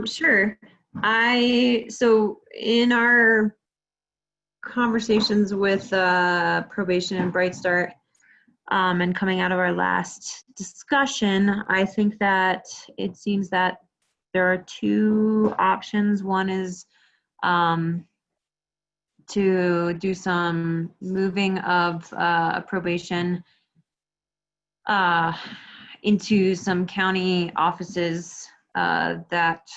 Sure. So in our conversations with probation and Bright Start, and coming out of our last discussion, I think that it seems that there are two options. One is to do some moving of probation into some county offices that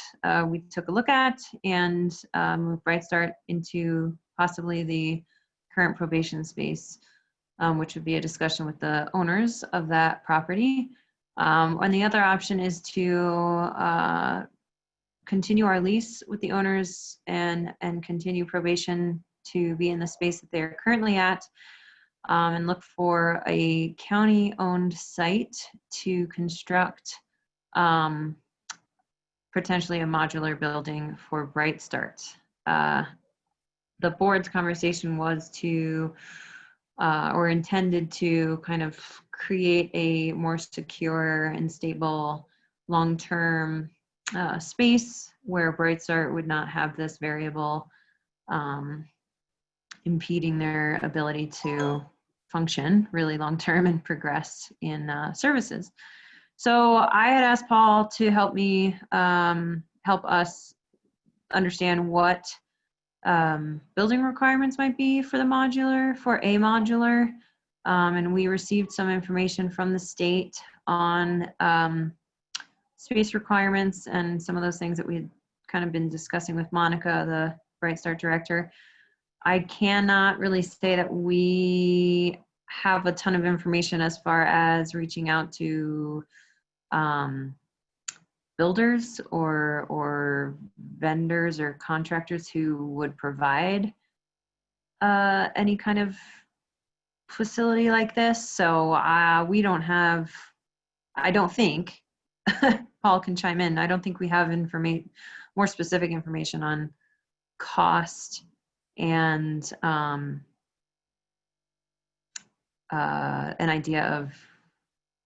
we took a look at, and move Bright Start into possibly the current probation space, which would be a discussion with the owners of that property. And the other option is to continue our lease with the owners and continue probation to be in the space that they're currently at, and look for a county-owned site to construct potentially a modular building for Bright Start. The board's conversation was to, or intended to, kind of create a more secure and stable long-term space where Bright Start would not have this variable impeding their ability to function really long-term and progress in services. So I had asked Paul to help me, help us understand what building requirements might be for a modular. And we received some information from the state on space requirements and some of those things that we had kind of been discussing with Monica, the Bright Start director. I cannot really say that we have a ton of information as far as reaching out to builders or vendors or contractors who would provide any kind of facility like this. So we don't have, I don't think, Paul can chime in, I don't think we have more specific information on cost and an idea of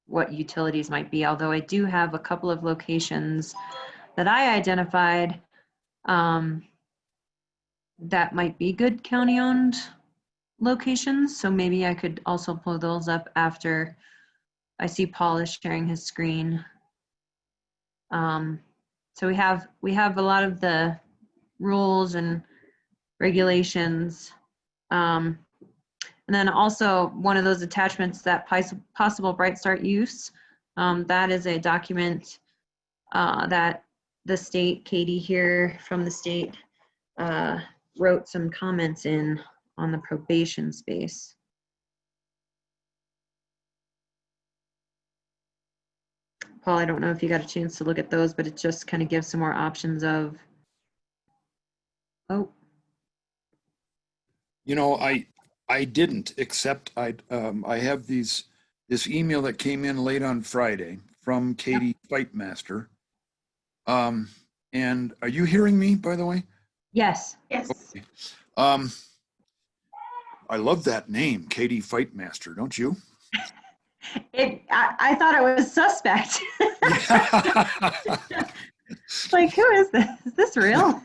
what utilities might be, although I do have a couple of locations that I identified that might be good county-owned locations. So maybe I could also pull those up after I see Paul is sharing his screen. So we have a lot of the rules and regulations. And then also one of those attachments, that possible Bright Start use, that is a document that the state, Katie here from the state, wrote some comments in on the probation space. Paul, I don't know if you got a chance to look at those, but it just kind of gives some more options of, oh. You know, I didn't, except I have this email that came in late on Friday from Katie Fightmaster. And are you hearing me, by the way? Yes. Yes. Okay. I love that name, Katie Fightmaster, don't you? I thought it was suspect. Like, who is this? Is this real?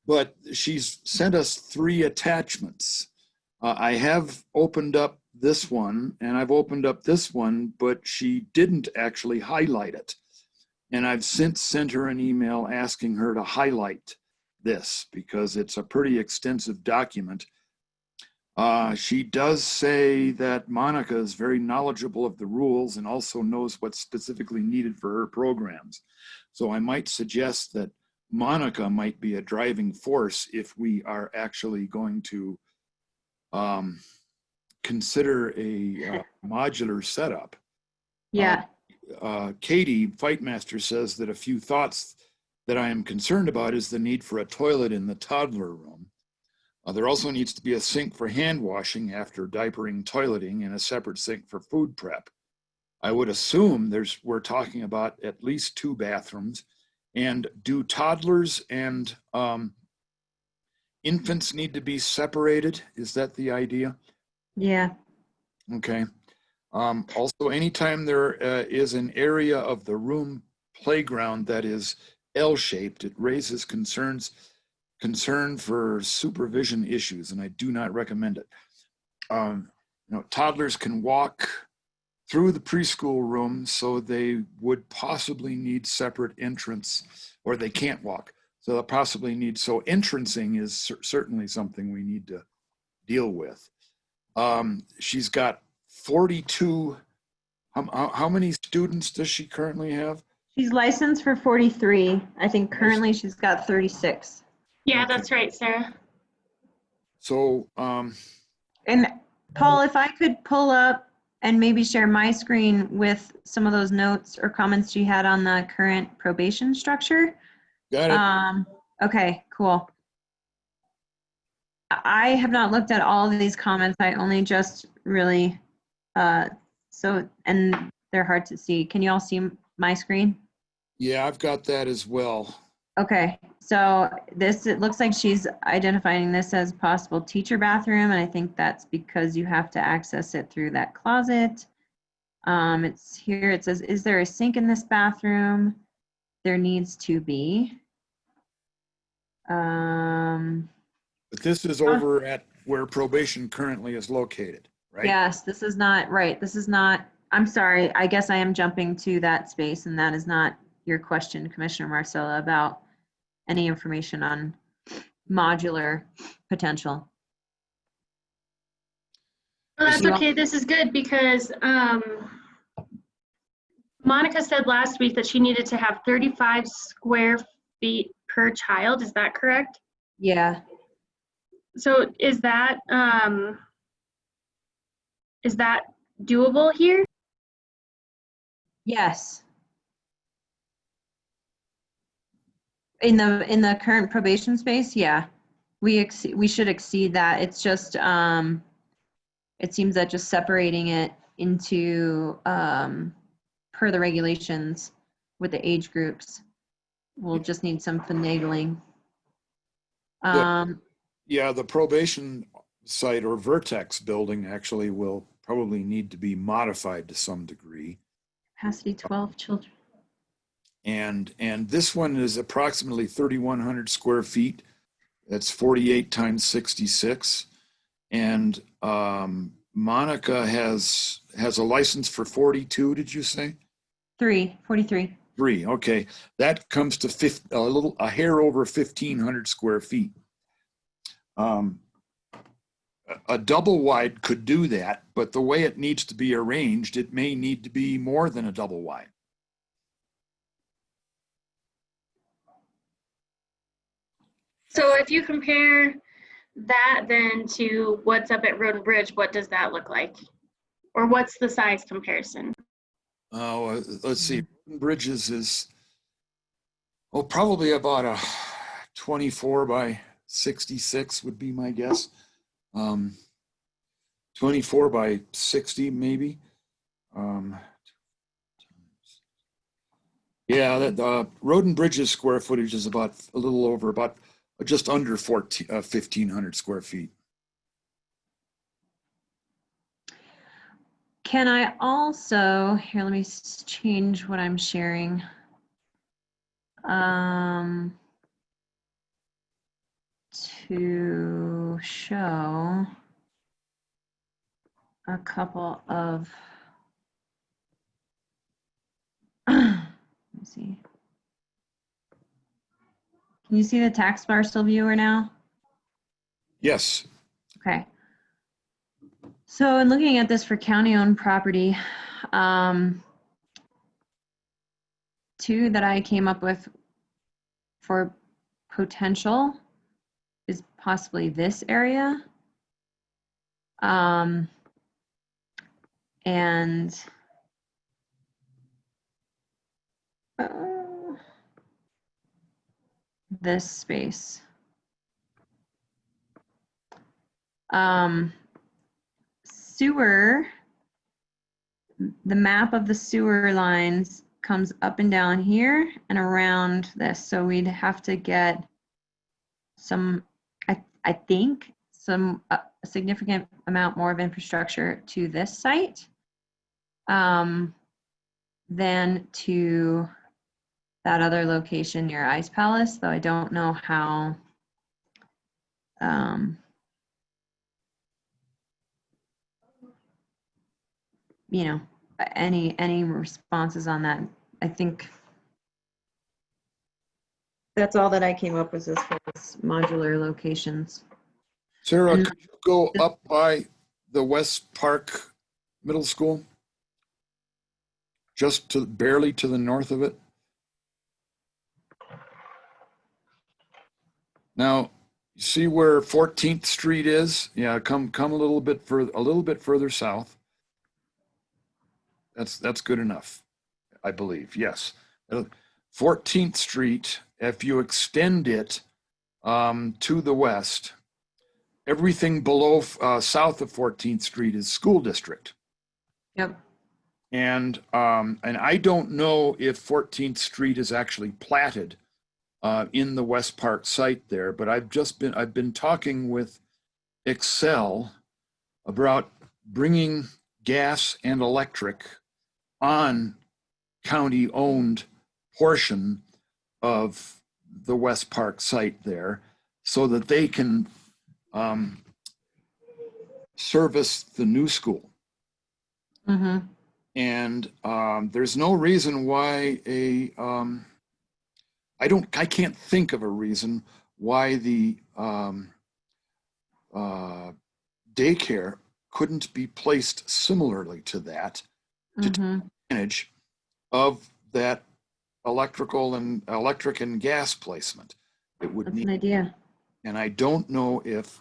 But she's sent us 3 attachments. I have opened up this one, and I've opened up this one, but she didn't actually highlight it. And I've since sent her an email asking her to highlight this because it's a pretty extensive document. She does say that Monica is very knowledgeable of the rules and also knows what's specifically needed for her programs. So I might suggest that Monica might be a driving force if we are actually going to consider a modular setup. Yeah. Katie Fightmaster says that a few thoughts that I am concerned about is the need for a toilet in the toddler room. There also needs to be a sink for hand washing after diapering, toileting, and a separate sink for food prep. I would assume we're talking about at least 2 bathrooms. And do toddlers and infants need to be separated? Is that the idea? Yeah. Okay. Also, anytime there is an area of the room playground that is L-shaped. It raises concern for supervision issues, and I do not recommend it. Toddlers can walk through the preschool room, so they would possibly need separate entrance, or they can't walk. So they'll possibly need, so entrancing is certainly something we need to deal with. She's got 42, how many students does she currently have? She's licensed for 43. I think currently she's got 36. Yeah, Okay. that's right, Sarah. So, And Paul, if I could pull up and maybe share my screen with some of those notes or comments you had on the current probation structure. got it. Okay, cool. I have not looked at all of these comments. I only just really, and they're hard to see. Can you all see my screen? Yeah, I've got that as well. Okay, so it looks like she's identifying this as possible teacher bathroom, and I think that's because you have to access it through that closet. It's here, it says, is there a sink in this bathroom? There needs to be. But this is over at where probation currently is located, right? Yes, this is not, right, this is not, I'm sorry, I guess I am jumping to that space, and that is not your question, Commissioner Marcella, about any information on modular potential. Well, that's okay. This is good because Monica said last week that she needed to have 35 square feet per child. Is that correct? Yeah. So is that doable here? Yes. In the current probation space, yeah, we should exceed that. It's just it seems that just separating it into per the regulations with the age groups, we'll just need some finagling. Yeah, the probation site or Vertex building actually will probably need to be modified to some degree. Capacity 12 children. And this one is approximately 3,100 square feet. That's 48 times 66. And Monica has a license for 42, did you say? 43. 3, okay. That comes to a hair over 1,500 square feet. A double wide could do that, but the way it needs to be arranged, it may need to be more than a double wide. So if you compare that then to what's up at Road and Bridge, what does that look like? Or what's the size comparison? Let's see, Bridges is, probably about a 24 by 66 would be my guess. 24 by 60 maybe. Yeah, that Road and Bridges square footage is about a little over, about just under 1,500 square feet. Can I also, here, let me change what I'm sharing. To show a couple of, let me see. Can you see the tax parcel viewer now? Yes. Okay. So in looking at this for county-owned property, two that I came up with for potential is possibly this area. And this space. Sewer, the map of the sewer lines comes up and down here and around this. So we'd have to get some, I think, some a significant amount more of infrastructure to this site than to that other location near Ice Palace, though I don't know how, you know, any responses on that. I think that's all that I came up with as far as modular locations. Sarah, And- could you go up by the West Park Middle School? Just to barely to the north of it? Now, you see where 14th Street is? Yeah, come a little bit further south. That's good enough, I believe. Yes. 14th Street, if you extend it to the west, everything below south of 14th Street is school district. Yep. And I don't know if 14th Street is actually platted in the West Park site there, but I've been talking with Excel about bringing gas and electric on county-owned portion of the West Park site there, so that they can service the new school. Mm-hmm. And there's no reason why I can't think of a reason why the daycare couldn't be placed similarly to that to take advantage of that electric and gas placement. It would That's need, an idea. and I don't know if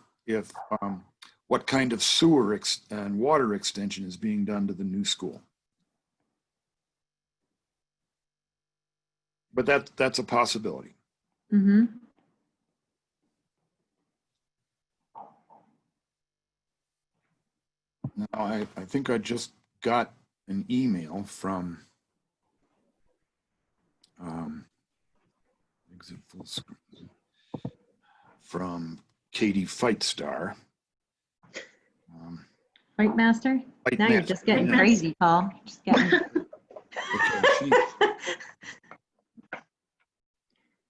what kind of sewer and water extension is being done to the new school. But that's a possibility. Mm-hmm. Now, I think I just got an email from exit full screen from Katie Fightstar. Fight Master? Fight Now you're Master. just getting crazy, Paul. Just getting... Okay,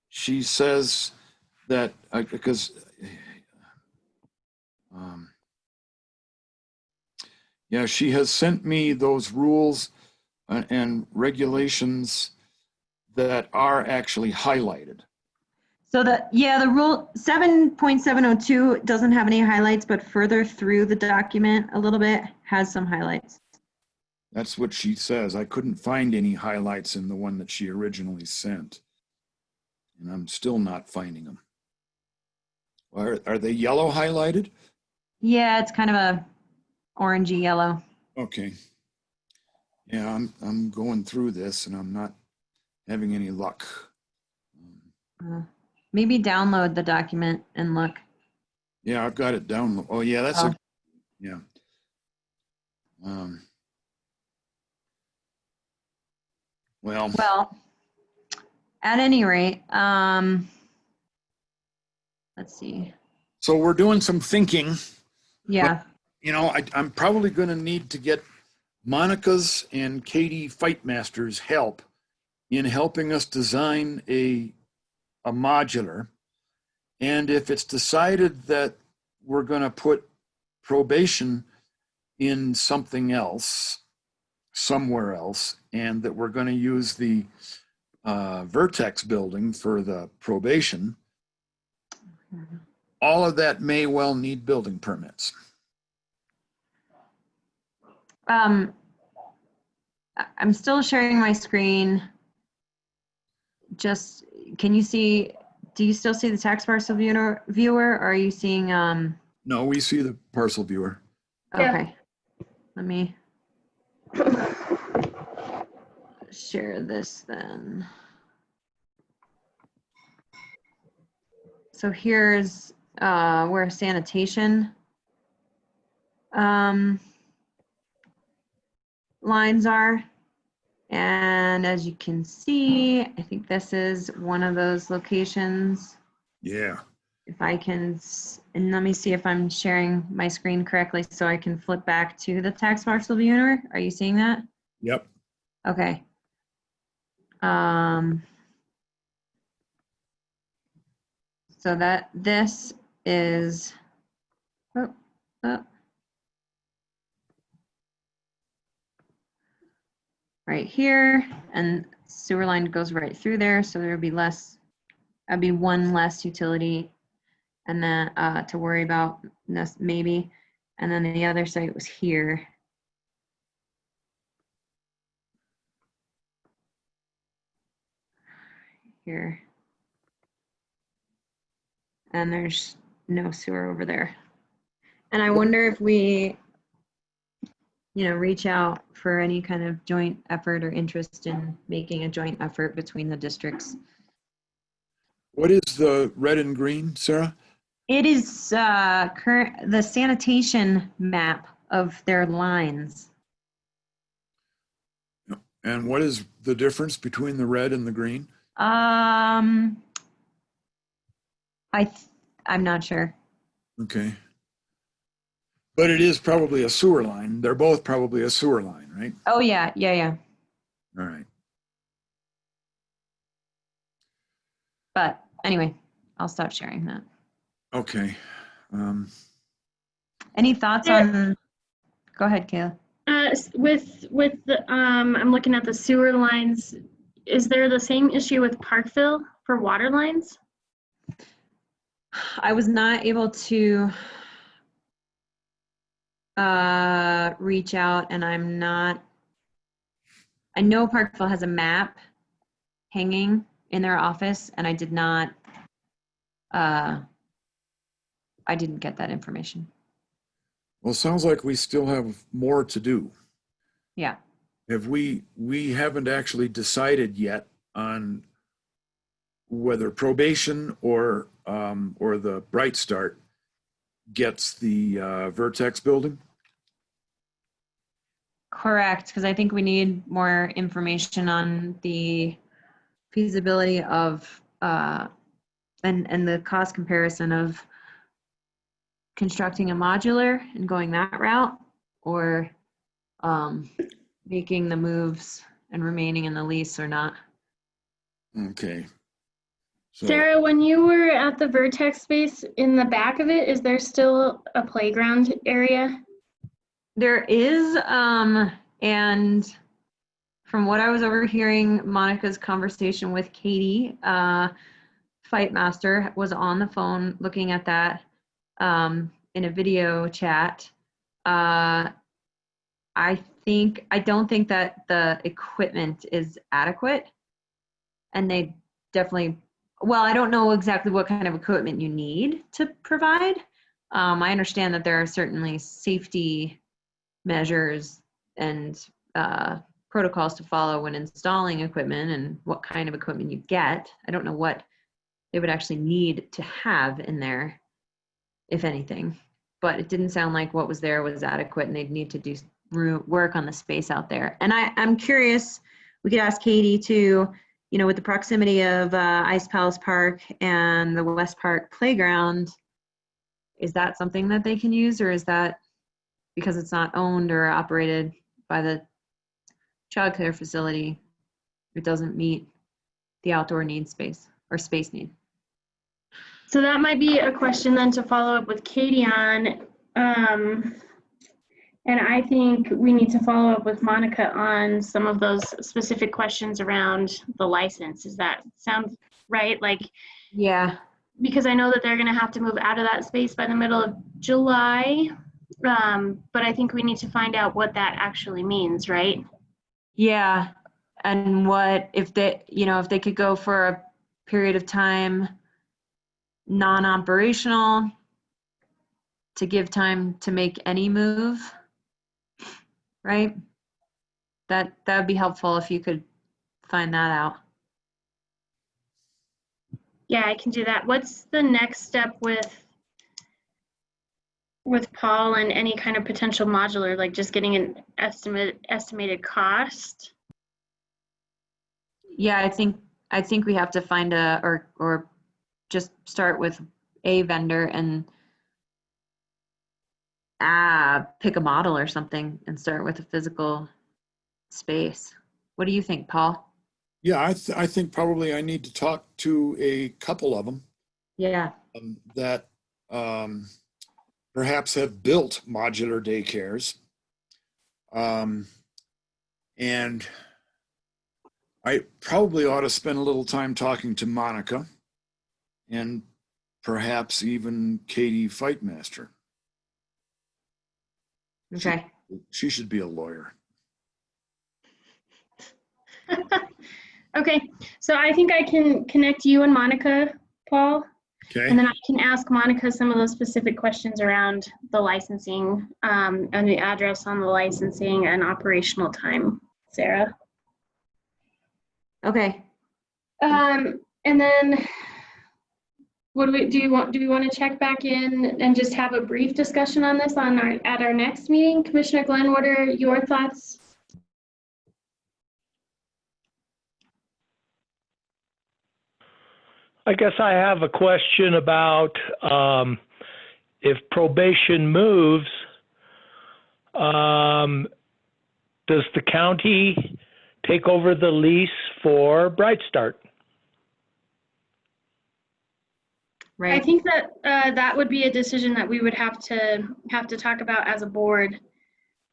she says that because yeah, she has sent me those rules and regulations that are actually highlighted. So the rule 7.702 doesn't have any highlights, but further through the document a little bit has some highlights. That's what she says. I couldn't find any highlights in the one that she originally sent. And I'm still not finding them. Are they yellow highlighted? Yeah, it's kind of a orangey yellow. Okay. Yeah, I'm going through this and I'm not having any luck. Maybe download the document and look. Yeah, I've got it down. Oh yeah, that's yeah. Well, at any rate, let's see. So we're doing some thinking. Yeah. But, I'm probably going to need to get Monica's and Katie Fightmaster's help in helping us design a modular. And if it's decided that we're going to put probation in something else, somewhere else, and that we're going to use the Vertex building for the probation, all of that may well need building permits. I'm still sharing my screen. Just, can you see, do you still see the tax parcel viewer, or are you seeing? No, we see the parcel viewer. Okay. Let me share this then. So here's where sanitation lines are. And as you can see, I think this is one of those locations. Yeah. If I can, and let me see if I'm sharing my screen correctly so I can flip back to the tax parcel viewer. Are you seeing that? Yep. Okay. So that this is, oh, oh, right here, and sewer line goes right through there, so there would be less, that'd be one less utility, and then to worry about, maybe. And then the other site was here. Here. And there's no sewer over there. And I wonder if we, reach out for any kind of joint effort or interest in making a joint effort between the districts. What is the red and green, Sarah? It is the sanitation map of their lines. And what is the difference between the red and the green? I'm not sure. Okay. But it is probably a sewer line. They're both probably a sewer line, right? Oh yeah. All right. But anyway, I'll stop sharing that. Okay. Any thoughts on? Go ahead, Kayla. With the, I'm looking at the sewer lines. Is there the same issue with Parkville for water lines? I was not able to reach out, and I know Parkville has a map hanging in their office, and I didn't get that information. Well, it sounds like we still have more to do. Yeah. If we haven't actually decided yet on whether probation or the Bright Start gets the Vertex building. Correct, because I think we need more information on the feasibility of and the cost comparison of constructing a modular and going that route, or making the moves and remaining in the lease or not. Okay. So, Sarah, when you were at the Vertex space, in the back of it, is there still a playground area? There is, and from what I was overhearing, Monica's conversation with Katie, Fight Master, was on the phone looking at that in a video chat. I don't think that the equipment is adequate, and they definitely, well, I don't know exactly what kind of equipment you need to provide. I understand that there are certainly safety measures and protocols to follow when installing equipment and what kind of equipment you get. I don't know what they would actually need to have in there, if anything, but it didn't sound like what was there was adequate, and they'd need to do work on the space out there. And I'm curious, we could ask Katie too, with the proximity of Ice Palace Park and the West Park Playground, is that something that they can use, or is that because it's not owned or operated by the child care facility, it doesn't meet the outdoor need space or space need? So that might be a question then to follow up with Katie on. And I think we need to follow up with Monica on some of those specific questions around the license. Does that sound right? Like, Yeah. Because I know that they're going to have to move out of that space by the middle of July. But I think we need to find out what that actually means, right? Yeah. And what if they, if they could go for a period of time non-operational to give time to make any move, right? That would be helpful if you could find that out. Yeah, I can do that. What's the next step with Paul and any kind of potential modular, like just getting an estimated cost? Yeah, I think we have to find or just start with a vendor and pick a model or something and start with a physical space. What do you think, Paul? yeah, I think probably I need to talk to a couple of them Yeah. that perhaps have built modular daycares. And I probably ought to spend a little time talking to Monica and perhaps even Katie Fightmaster. Okay. She should be a lawyer. Okay, so I think I can connect you and Monica, Paul, Okay. and then I can ask Monica some of those specific questions around the licensing and the address on the licensing and operational time, Sarah. Okay. And then what do we want to check back in and just have a brief discussion on this at our next meeting? Commissioner Glenn, what are your thoughts? I guess I have a question about if probation moves, does the county take over the lease for Bright Start? Right. I think that that would be a decision that we would have to talk about as a board.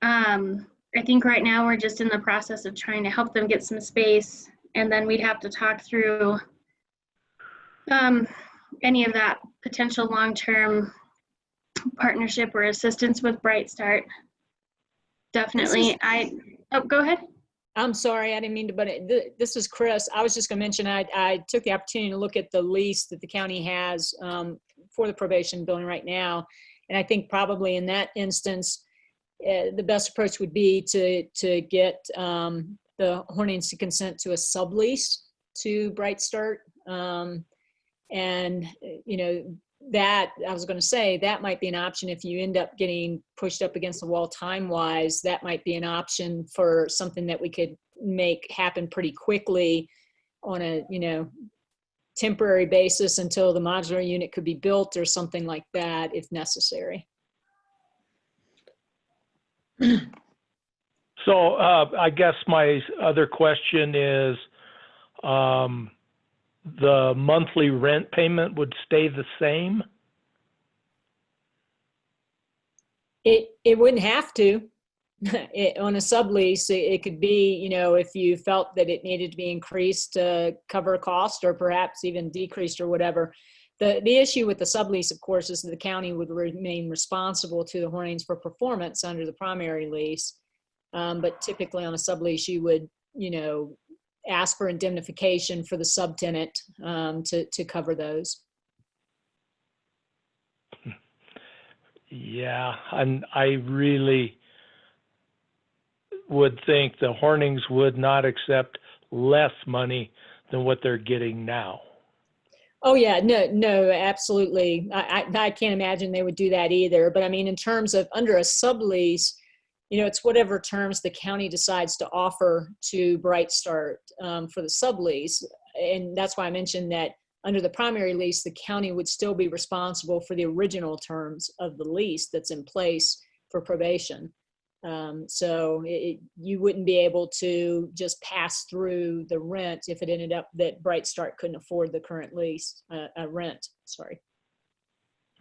I think right now we're just in the process of trying to help them get some space, and then we'd have to talk through any of that potential long-term partnership or assistance with Bright Start. Definitely. Oh, go ahead. I'm sorry, I didn't mean to, but this is Chris. I was just going to mention I took the opportunity to look at the lease that the county has for the probation building right now. And I think probably in that instance, the best approach would be to get the Hornings to consent to a sublease to Bright Start. And, you know, that I was going to say that might be an option if you end up getting pushed up against the wall time-wise. That might be an option for something that we could make happen pretty quickly on a, you know, temporary basis until the modular unit could be built or something like that if necessary. So I guess my other question is, the monthly rent payment would stay the same? It wouldn't have to. On a sublease, it could be, you know, if you felt that it needed to be increased to cover a cost or perhaps even decreased or whatever. The issue with the sublease, of course, is that the county would remain responsible to the Hornings for performance under the primary lease. But typically on a sublease, you would, you know, ask for indemnification for the subtenant to cover those. Yeah, and I really would think the Hornings would not accept less money than what they're getting now. Oh yeah, no, absolutely. I can't imagine they would do that either. But I mean, in terms of under a sublease, you know, it's whatever terms the county decides to offer to Bright Start for the sublease. And that's why I mentioned that under the primary lease, the county would still be responsible for the original terms of the lease that's in place for probation. So you wouldn't be able to just pass through the rent if it ended up that Bright Start couldn't afford the current lease, rent, sorry.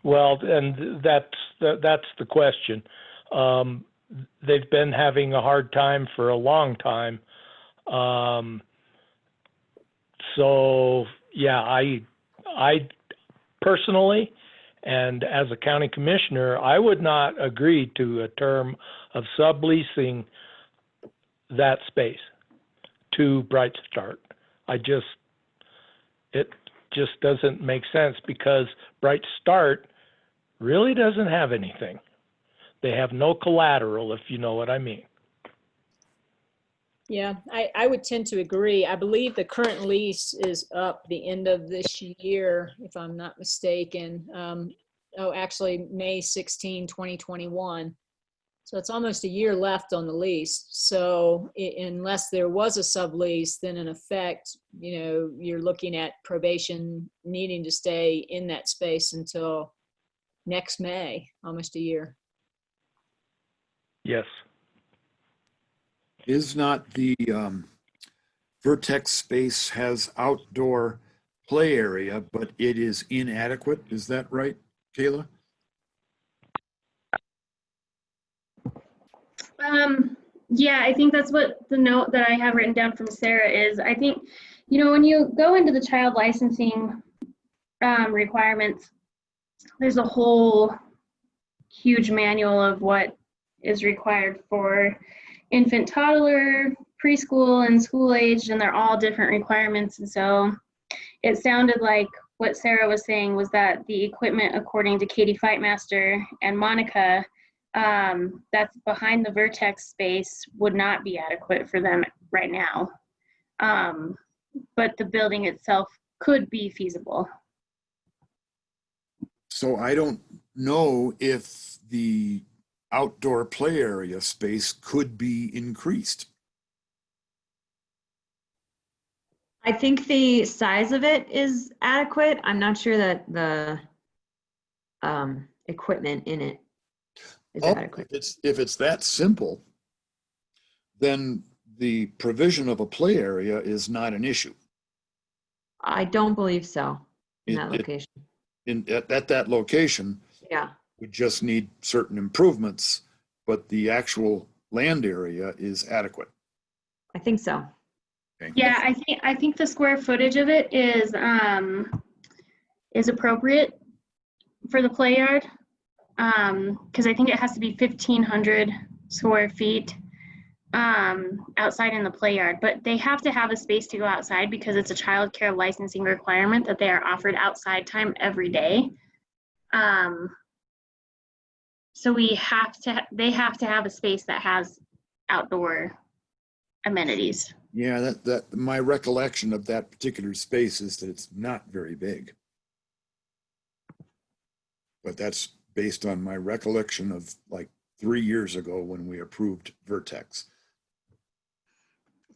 Well, and that's the question. They've been having a hard time for a long time. So yeah, I personally, and as a county commissioner, I would not agree to a term of subleasing that space to Bright Start. It just doesn't make sense because Bright Start really doesn't have anything. They have no collateral, if you know what I mean. Yeah, I would tend to agree. I believe the current lease is up the end of this year, if I'm not mistaken. Actually, May 16, 2021. So it's almost a year left on the lease. So unless there was a sublease, then in effect, you know, you're looking at probation needing to stay in that space until next May, almost a year. Yes. Is not the Vertex space has outdoor play area, but it is inadequate. Is that right, Kayla? Yeah, I think that's what the note that I have written down from Sarah is. I think, when you go into the child licensing requirements, there's a whole huge manual of what is required for infant, toddler, preschool, and school age, and they're all different requirements. And so it sounded like what Sarah was saying was that the equipment, according to Katie Fightmaster and Monica, that's behind the Vertex space would not be adequate for them right now. But the building itself could be feasible. So I don't know if the outdoor play area space could be increased. I think the size of it is adequate. I'm not sure that the equipment in it is adequate. If it's that simple, then the provision of a play area is not an issue. I don't believe so in that location. At that location, Yeah, we just need certain improvements, but the actual land area is adequate. I think so. Okay. Yeah, I think the square footage of it is appropriate for the play yard, because I think it has to be 1,500 square feet outside in the play yard. But they have to have a space to go outside because it's a child care licensing requirement that they are offered outside time every day. So they have to have a space that has outdoor amenities. Yeah, that my recollection of that particular space is that it's not very big. But that's based on my recollection of like 3 years ago when we approved Vertex.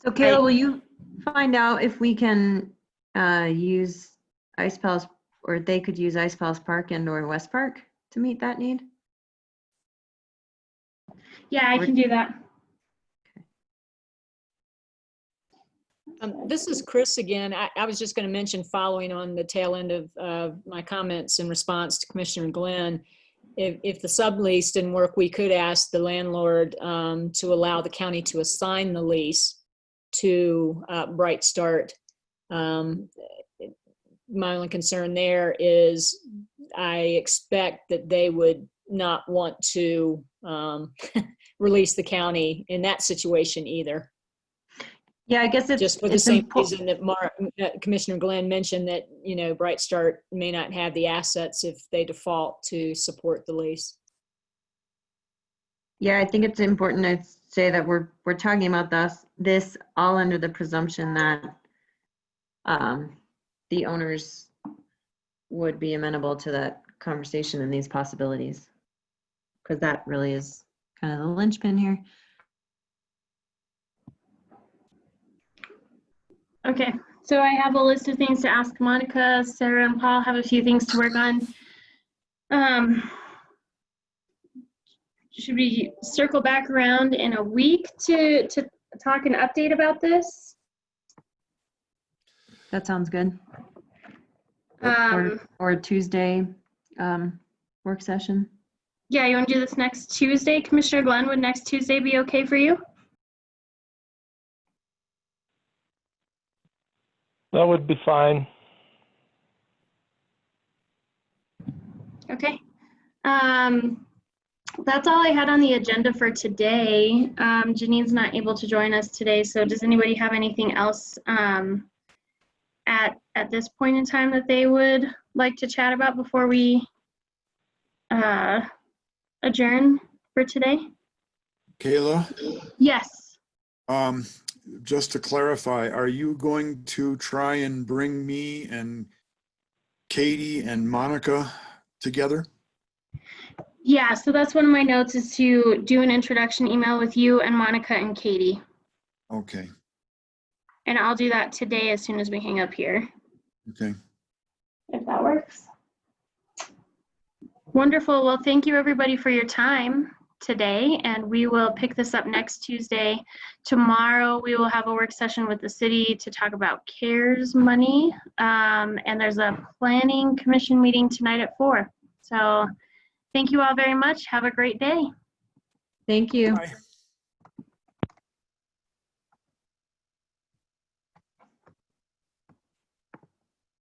So Kayla, will you find out if we can use Ice Palace, or they could use Ice Palace Park and or West Park to meet that need? Yeah, I can do that. This is Chris again. I was just going to mention, following on the tail end of my comments in response to Commissioner Glenn, if the sublease didn't work, we could ask the landlord to allow the county to assign the lease to Bright Start. My only concern there is I expect that they would not want to release the county in that situation either. Yeah, I guess it's just for the same reason that Commissioner Glenn mentioned, that Bright Start may not have the assets if they default to support the lease. Yeah, I think it's important to say that we're talking about this all under the presumption that the owners would be amenable to that conversation and these possibilities, because that really is kind of the linchpin here. Okay, so I have a list of things to ask Monica. Sarah and Paul have a few things to work on. Should we circle back around in a week to talk and update about this? That sounds good. Um, Or Tuesday work session. Yeah, you want to do this next Tuesday? Commissioner Glenn, would next Tuesday be okay for you? That would be fine. Okay. That's all I had on the agenda for today. Janine's not able to join us today, so does anybody have anything else at this point in time that they would like to chat about before we adjourn for today? Kayla? Yes. Just to clarify, are you going to try and bring me and Katie and Monica together? Yeah, so that's one of my notes, is to do an introduction email with you and Monica and Katie. Okay. And I'll do that today as soon as we hang up here. Okay. If that works. Wonderful. Well, thank you everybody for your time. today, and we will pick this up next Tuesday. Tomorrow, we will have a work session with the city to talk about CARES money. And there's a planning commission meeting tonight at 4. So thank you all very much. Have a great day. Thank you. Bye.